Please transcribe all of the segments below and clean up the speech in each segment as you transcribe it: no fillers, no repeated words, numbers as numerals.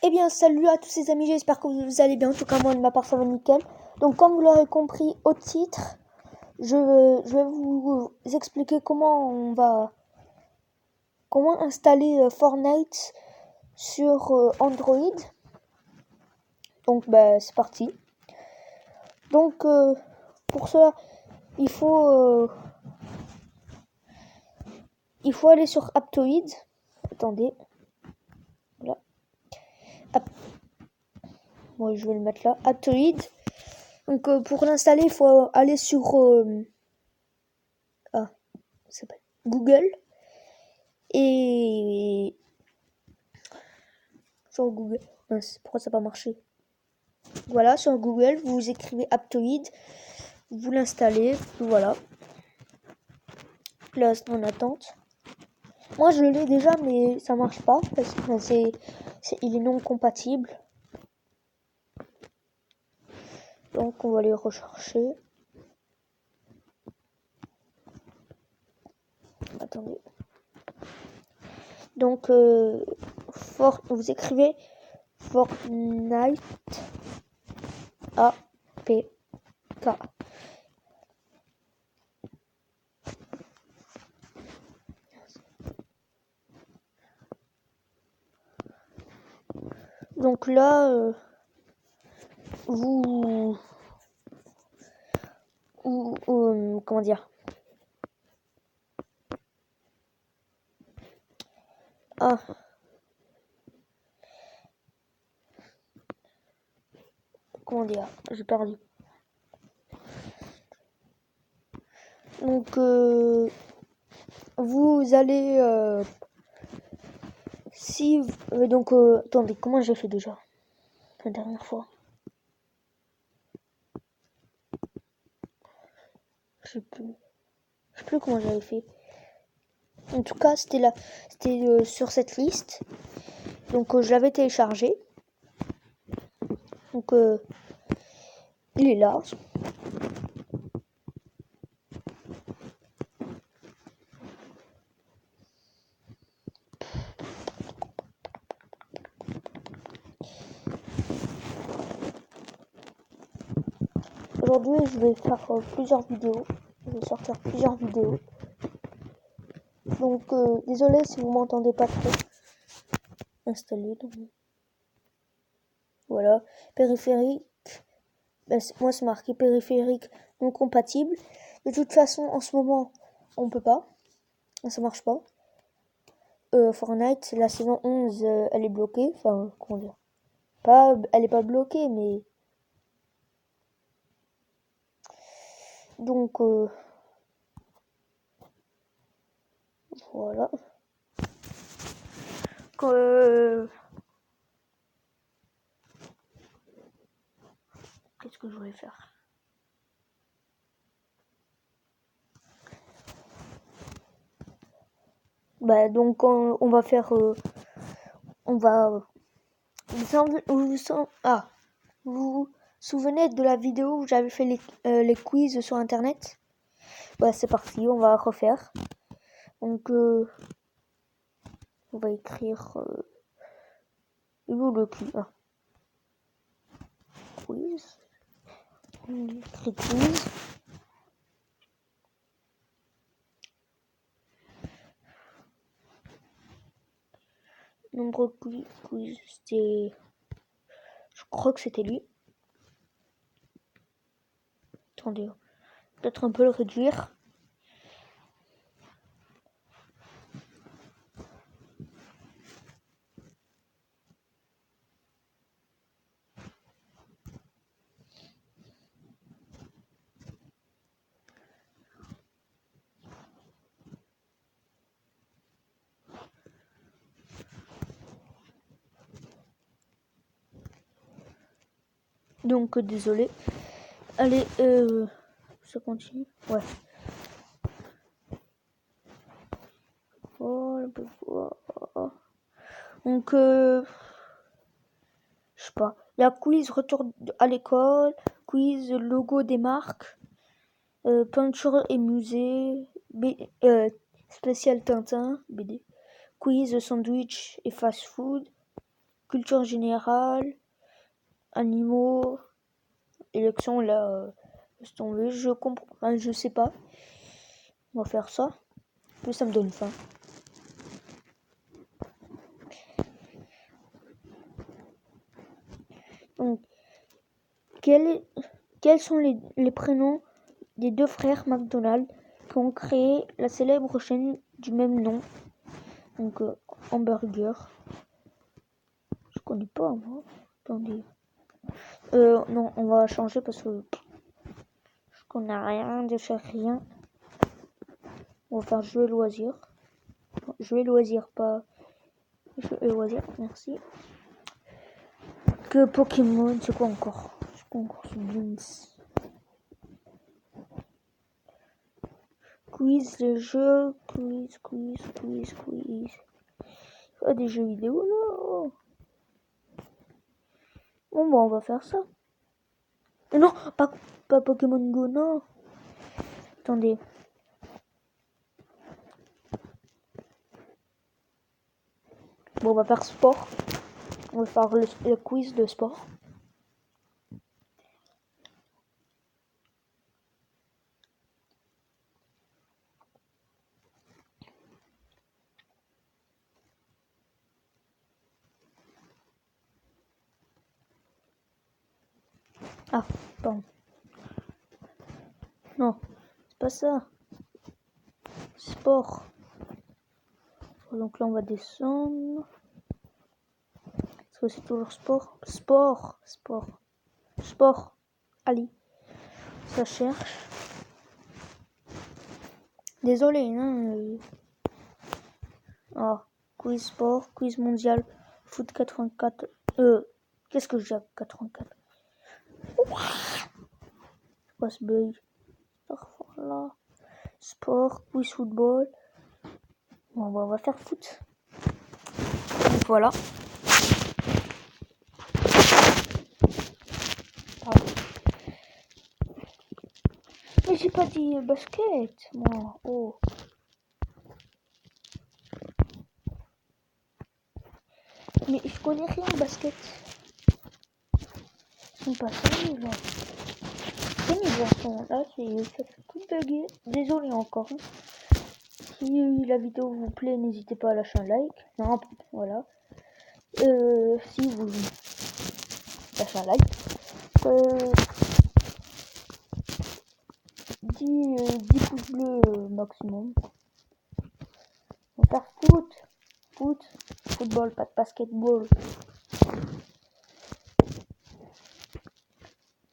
Eh bien, salut à tous les amis, j'espère que vous allez bien. En tout cas, moi, de ma part, ça va nickel. Donc, comme vous l'aurez compris au titre, je vais vous expliquer comment installer Fortnite sur Android. Donc, c'est parti. Donc, pour cela, il faut aller sur Aptoide. Attendez. Voilà. Moi, je vais le mettre là. Aptoide. Donc, pour l'installer, il faut aller sur ça s'appelle Google. Et sur Google, pourquoi ça n'a pas marché? Voilà, sur Google, vous écrivez Aptoide, vous l'installez, voilà. Là, c'est en attente. Moi, je l'ai déjà, mais ça marche pas parce que il est non compatible. Donc, on va aller rechercher. Attendez. Donc, vous écrivez Fortnite APK. Donc là, comment dire? Ah. Comment dire? J'ai perdu. Donc, vous allez... attendez, comment j'ai fait déjà la dernière fois? Je sais plus comment j'avais fait. En tout cas, c'était sur cette liste. Donc, je l'avais téléchargé. Donc, il est là. Aujourd'hui, je vais faire plusieurs vidéos. Je vais sortir plusieurs vidéos. Donc, désolé si vous m'entendez pas trop. Installé. Voilà. Périphérique. Moi, c'est marqué périphérique non compatible. De toute façon, en ce moment, on peut pas. Ça marche pas. Fortnite, la saison 11, elle est bloquée. Enfin, comment dire? Elle est pas bloquée, mais... Donc, voilà. Qu'est-ce que je voulais faire? Donc, on va faire... on va... Vous vous souvenez de la vidéo où j'avais fait les quiz sur Internet? C'est parti, on va refaire. Donc, on va écrire... où le quiz? Quiz. On écrit quiz. Nombre quiz, c'était... Je crois que c'était lui. Attendez, peut-être un peu le réduire. Donc, désolé. Allez, ça continue. Ouais. Voilà. Donc, je sais pas. Il y a quiz retour à l'école, quiz logo des marques, peinture et musée, spécial Tintin, BD, quiz sandwich et fast food, culture générale, animaux, élections, là, laisse tomber, je comprends, enfin, je sais pas. On va faire ça. En plus, ça me donne faim. Donc, quels sont les prénoms des deux frères McDonald qui ont créé la célèbre chaîne du même nom? Donc, hamburger. Je connais pas, moi. Attendez. Non, on va changer parce que je connais rien de faire rien. On va faire jouer loisir. Jouer loisir, pas jeu loisir, merci. Que Pokémon, c'est quoi encore? C'est quoi encore ce Beans? Quiz, les jeux, quiz. Ah, des jeux vidéo là. Bon, bah, on va faire ça. Non, pas Pokémon Go, non. Attendez. Bon, on va faire sport. On va faire le quiz de sport. Ah, pardon. Non, c'est pas ça. Sport. Donc là, on va descendre. Est-ce que c'est toujours sport? Sport. Allez, ça cherche. Désolé, hein. Quiz sport, quiz mondial, foot 84. Qu'est-ce que j'ai à 84? C'est quoi ce bug? Voilà. Sport, quiz football. Bon, on va faire foot. Donc voilà. Pardon. Mais j'ai pas dit basket, moi. Oh. Mais je connais rien au basket. Ils sont pas sérieux là. Quel niveau sont là? Ça fait tout bugger. Désolé encore. Si la vidéo vous plaît, n'hésitez pas à lâcher un like. Non, voilà. Si vous lâchez un like. 10 pouces bleus maximum. On va faire football, pas de basketball.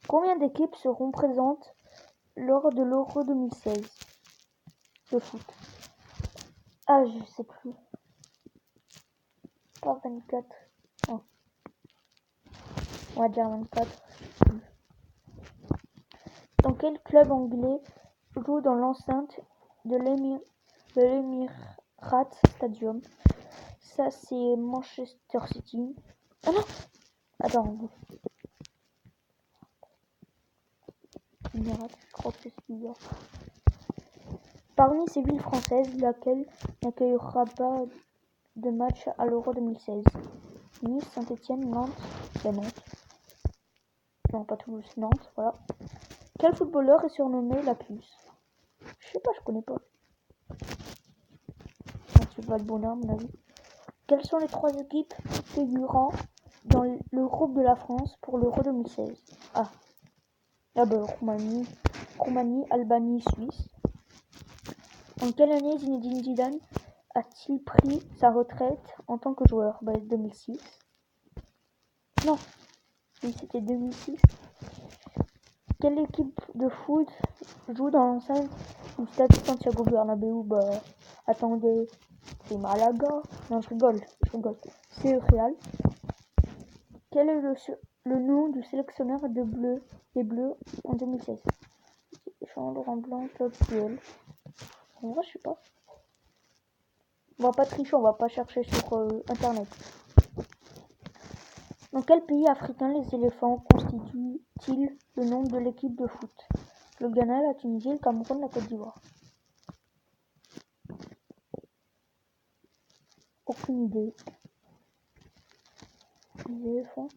Combien d'équipes seront présentes lors de l'Euro 2016 de foot? Ah, je sais plus. Pas 24. Non. On va dire 24. Dans quel club anglais joue dans l'enceinte de l'Emirates Stadium? Ça, c'est Manchester City. Ah non! Attends. Emirates, je crois que c'est celui-là. Parmi ces villes françaises, laquelle n'accueillera pas de match à l'Euro 2016? Nice, Saint-Etienne, Nantes. Nantes. Non, pas Toulouse, Nantes, voilà. Quel footballeur est surnommé la puce? Je sais pas, je connais pas. C'est Valbuena, à mon avis. Quelles sont les 3 équipes figurant dans le groupe de la France pour l'Euro 2016? Ah bah, Roumanie, Albanie, Suisse. En quelle année Zinedine Zidane a-t-il pris sa retraite en tant que joueur? 2006. Non, oui, c'était 2006. Quelle équipe de foot joue dans l'enceinte du stade Santiago Bernabéu? Attendez, c'est Malaga. Non, je rigole. C'est Real. Quel est le nom du sélectionneur des Bleus en 2016? Jean Laurent Blanc, Claude Puel. En vrai, je sais pas. On va pas tricher, on va pas chercher sur internet. Dans quel pays africain les éléphants constituent-ils le nom de l'équipe de foot? Le Ghana, la Tunisie, le Cameroun, la Côte d'Ivoire. Aucune idée. Les éléphants.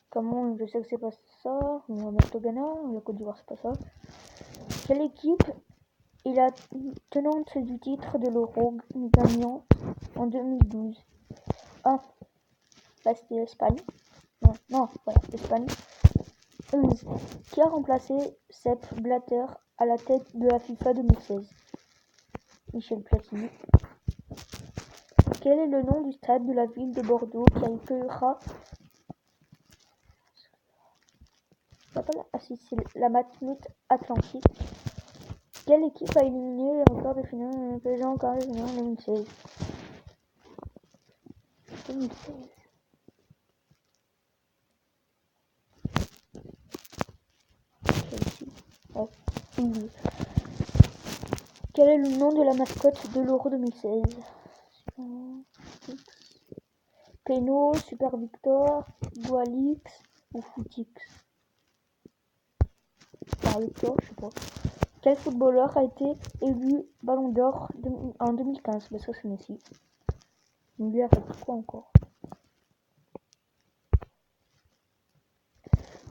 Comment je sais que c'est pas ça. On va mettre le Ghana. La Côte d'Ivoire, c'est pas ça. Quelle équipe est la tenante du titre de l'Euro gagnant en 2012? Ah, là c'était l'Espagne. Non, voilà, l'Espagne. 11. Qui a remplacé Sepp Blatter à la tête de la FIFA 2016? Michel Platini. Quel est le nom du stade de la ville de Bordeaux qui accueillera la Matmut Atlantique? Quelle équipe a éliminé les records de finale PSG en quart de finale en 2016? 2016. Chelsea. Ouais. Quel est le nom de la mascotte de l'Euro 2016? Peno, Super Victor, Gualix ou Footix? Super Victor, je sais pas. Quel footballeur a été élu Ballon d'Or en 2015? Bah ça c'est Messi. Lui a fait quoi encore?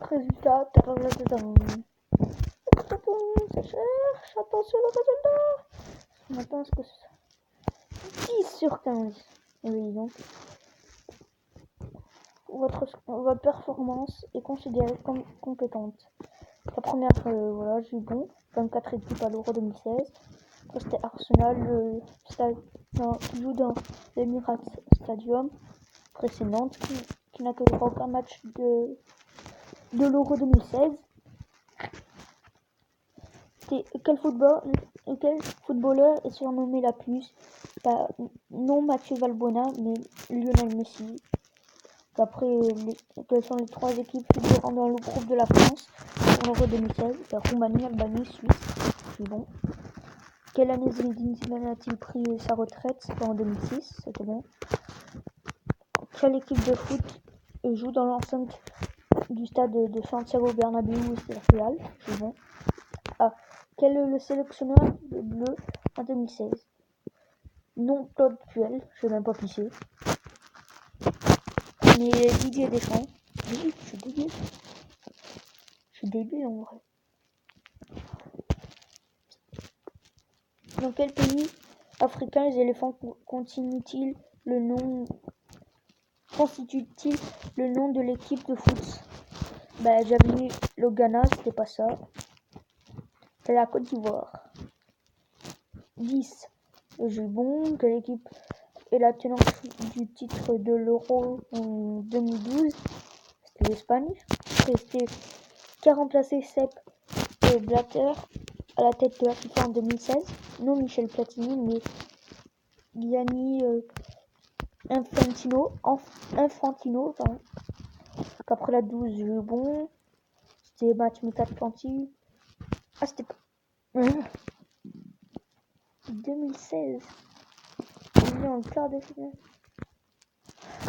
Résultat, ça cherche, attention le résultat. Maintenant, est-ce que c'est 10 sur 15? Oui, donc. Votre performance est considérée comme compétente. La première, voilà, j'ai eu bon. 24 équipes à l'Euro 2016. Après, c'était Arsenal, qui joue dans l'Emirates Stadium. Après, c'est Nantes qui n'accueillera aucun match de l'Euro 2016. Quel footballeur est surnommé la puce? Non Mathieu Valbuena, mais Lionel Messi. Après, quelles sont les 3 équipes figurant dans le groupe de la France en l'Euro 2016? Roumanie, Albanie, Suisse. C'est bon. Quelle année Zinedine Zidane a-t-il pris sa retraite? C'était en 2006, c'était bon. Quelle équipe de foot joue dans l'enceinte du stade de Santiago Bernabéu? C'est le Real, c'est bon. Ah, quel est le sélectionneur de bleu en 2016? Non Claude Puel, je sais même pas qui c'est. Mais Didier Deschamps. Oui, je suis débile. Je suis débile en vrai. Dans quel pays africain les éléphants constituent-ils le nom de l'équipe de foot? Bah j'avais mis le Ghana, c'était pas ça. C'est la Côte d'Ivoire. 10. J'ai bon, quelle équipe est la tenante du titre de l'Euro en 2012? C'était l'Espagne. C'était qui a remplacé Sepp Blatter à la tête de la FIFA en 2016? Non Michel Platini, mais Gianni Infantino, pardon. Après la 12, j'ai eu bon. C'était Matmut Atlantique. Ah, c'était pas. 2016. On est en quart de finale.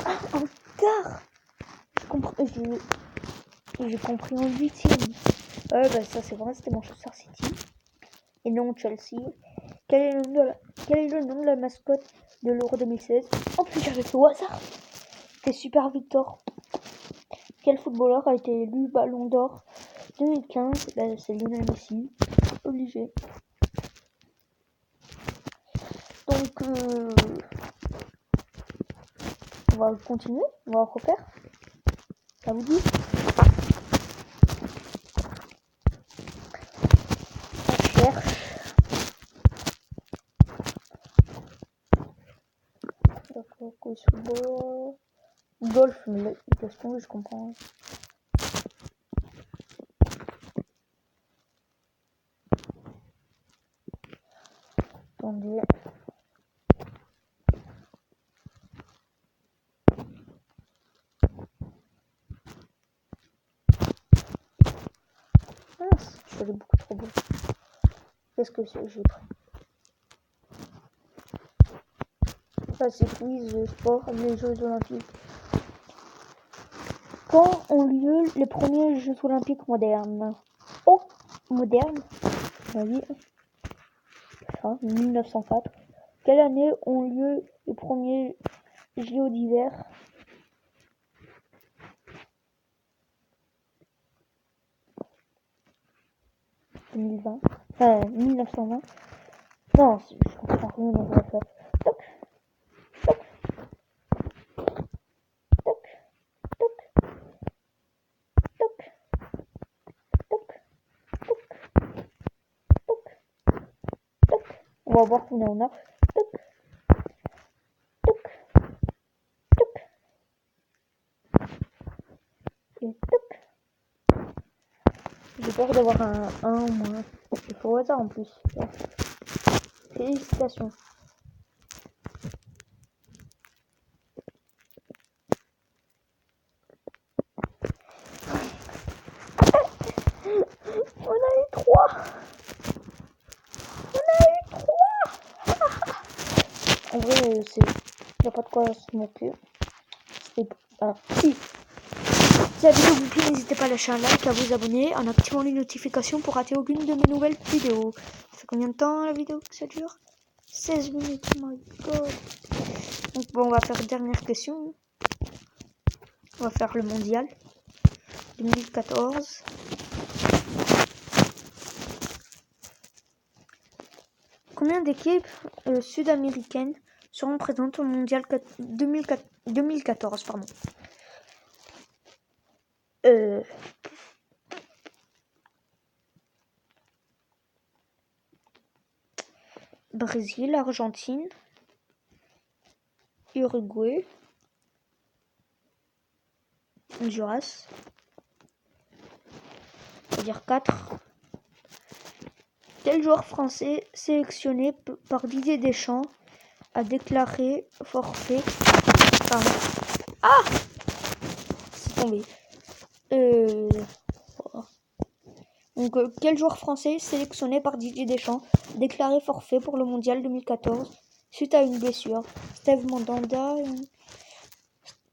Ah, en quart! J'ai compris en 8ème. Ouais, bah ça c'est vrai, c'était Manchester City. Et non Chelsea. Quel est le nom de la mascotte de l'Euro 2016? En plus, j'avais fait au hasard. C'était Super Victor. Quel footballeur a été élu Ballon d'Or 2015? Bah, c'est Lionel Messi. Obligé. Donc, on va continuer. On va refaire. Ça vous dit? On cherche. D'accord, football. Golf, mais là, je comprends. Attendez. Mince, je suis allé beaucoup trop beau. Qu'est-ce que c'est? J'ai pris. Ça, c'est quiz, sport, les Jeux Olympiques. Quand ont lieu les premiers Jeux Olympiques modernes? Oh, modernes? Oui. Enfin, 1904. Quelle année ont lieu les premiers JO d'hiver? 2020. Enfin, 1920. Non, je comprends rien, donc on va faire toc, toc, toc, toc, toc, toc, toc, toc. On va voir combien on a. Toc, toc, toc, et toc. J'ai peur d'avoir un 1 ou moins. Il faut au hasard en plus. Ouais. Félicitations. On a eu 3. On a eu 3. En vrai, il n'y a pas de quoi se moquer. Ah, si. Si la vidéo vous plaît, n'hésitez pas à lâcher un like, à vous abonner en activant les notifications pour rater aucune de mes nouvelles vidéos. Ça fait combien de temps la vidéo que ça dure? 16 minutes, oh my god. Donc bon, on va faire une dernière question. On va faire le mondial 2014. Combien d'équipes sud-américaines seront présentes au mondial 2014 pardon. Brésil, Argentine, Uruguay, Honduras. C'est-à-dire 4. Quel joueur français sélectionné par Didier Deschamps a déclaré forfait? Pardon. Ah, c'est tombé. Donc, quel joueur français sélectionné par Didier Deschamps a déclaré forfait pour le mondial 2014 suite à une blessure? Steve Mandanda,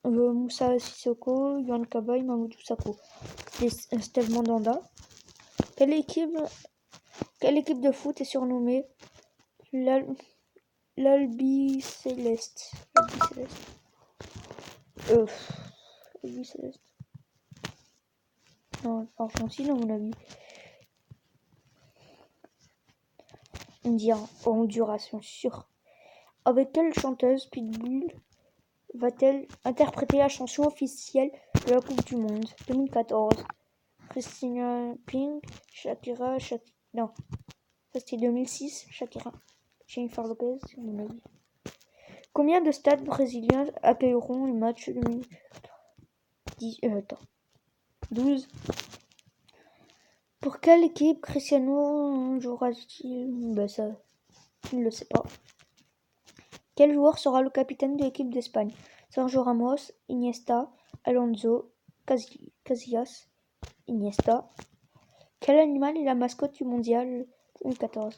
Moussa Sissoko, Yohan Cabaye, Mamadou Sakho. Steve Mandanda. Quelle équipe de foot est surnommée l'Albi-Céleste? Albi-Céleste. Non, Argentine à mon avis. On dit Honduras, bien sûr. Avec quelle chanteuse Pitbull va-t-elle interpréter la chanson officielle de la Coupe du Monde 2014? Christina Pink, Shakira, non, ça c'était 2006, Shakira, Jennifer Lopez, à mon avis. Combien de stades brésiliens accueilleront le match 12. Pour quelle équipe Cristiano jouera-t-il? Ça, je ne le sais pas. Quel joueur sera le capitaine de l'équipe d'Espagne? Sergio Ramos, Iniesta, Alonso, Casillas, Iniesta. Quel animal est la mascotte du mondial 2014?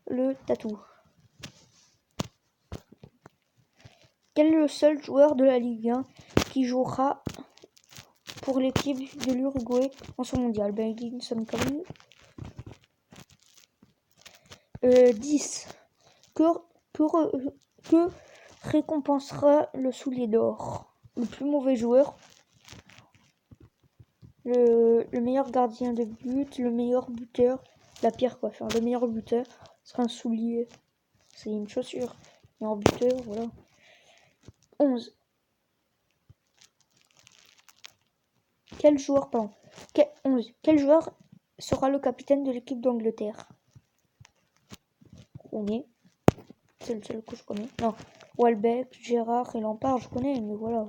Le tatou. Quel est le seul joueur de la Ligue 1 qui jouera pour l'équipe de l'Uruguay en ce mondial? Edinson Cavani. 10. Que récompensera le soulier d'or? Le plus mauvais joueur, le meilleur gardien de but, le meilleur buteur, la pire quoi. Faire le meilleur buteur sera un soulier. C'est une chaussure. Le meilleur buteur, voilà. 11. Quel joueur sera le capitaine de l'équipe d'Angleterre? Rooney. C'est le seul que je connais. Non. Welbeck, Gérard et Lampard, je connais, mais voilà.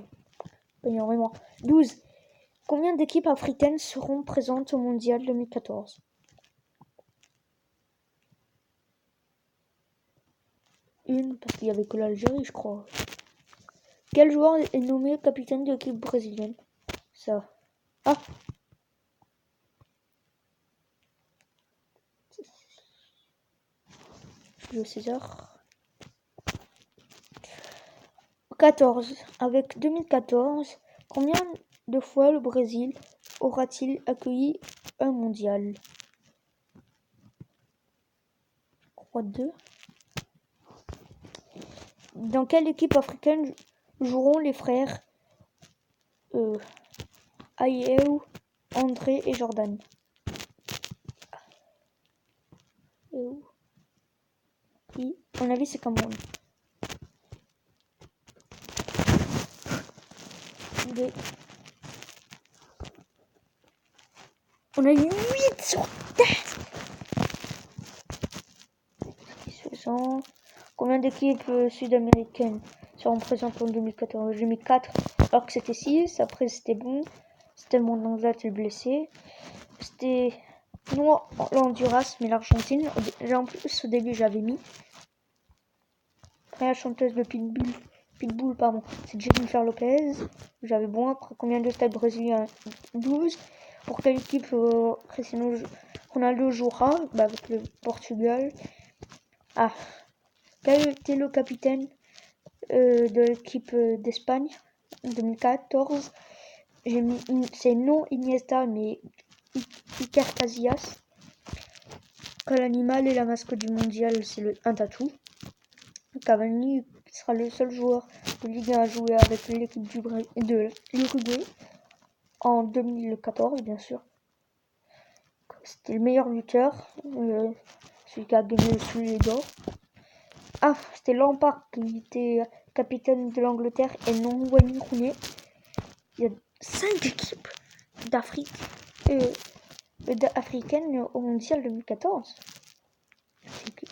Pas énormément. 12. Combien d'équipes africaines seront présentes au mondial 2014? Une, parce qu'il n'y avait que l'Algérie, je crois. Quel joueur est nommé capitaine de l'équipe brésilienne? Ça. Ah! Julio César. 14. Avec 2014, combien de fois le Brésil aura-t-il accueilli un mondial? Je crois 2. Dans quelle équipe africaine joueront les frères Ayew, André et Jordan? Et où? À mon avis, c'est Cameroun. On a eu 8 sur 10. Combien d'équipes sud-américaines seront présentes en 2014? J'ai mis 4 alors que c'était 6. Après c'était bon. C'était mon Angleterre blessé. C'était non l'Honduras mais l'Argentine. En plus au début j'avais mis. Après la chanteuse de Pitbull pardon, c'est Jennifer Lopez. J'avais bon. Après combien de stades brésiliens? 12. Pour quelle équipe Cristiano Ronaldo jouera? Avec le Portugal. Quel était le capitaine de l'équipe d'Espagne en 2014? J'ai mis c'est non Iniesta mais Iker Casillas. Quel animal est la mascotte du mondial? C'est un tatou. Cavani sera le seul joueur de Ligue 1 à jouer avec l'équipe de l'Uruguay en 2014 bien sûr. C'était le meilleur buteur, celui qui a gagné le soulier d'or. C'était Lampard qui était capitaine de l'Angleterre et non Wayne Rooney. Il y a 5 équipes d'Afrique africaines au mondial 2014.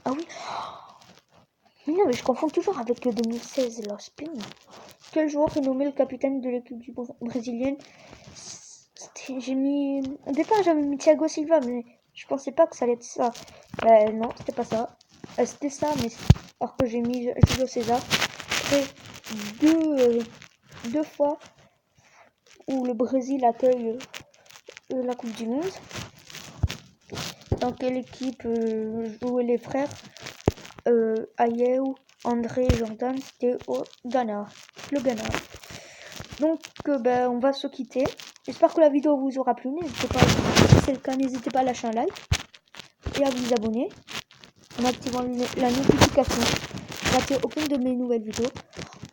Ah oui. Mais non, mais je confonds toujours avec le 2016, la spin. Quel joueur est nommé le capitaine de l'équipe brésilienne? Au départ, j'avais mis Thiago Silva, mais je pensais pas que ça allait être ça. Non, c'était pas ça. C'était ça, mais alors que j'ai mis Julio César. Après deux fois où le Brésil accueille la Coupe du Monde. Dans quelle équipe jouaient les frères Ayew, André et Jordan? C'était au Ghana. Le Ghana. Donc on va se quitter. J'espère que la vidéo vous aura plu. N'hésitez pas, si c'est le cas, n'hésitez pas à lâcher un like et à vous abonner en activant la notification. Ne ratez aucune de mes nouvelles vidéos.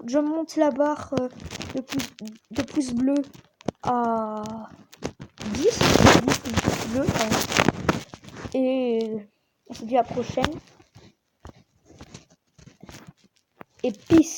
Je monte la barre de pouces bleus à 10 pouces bleus. Et on se dit à la prochaine. Et peace.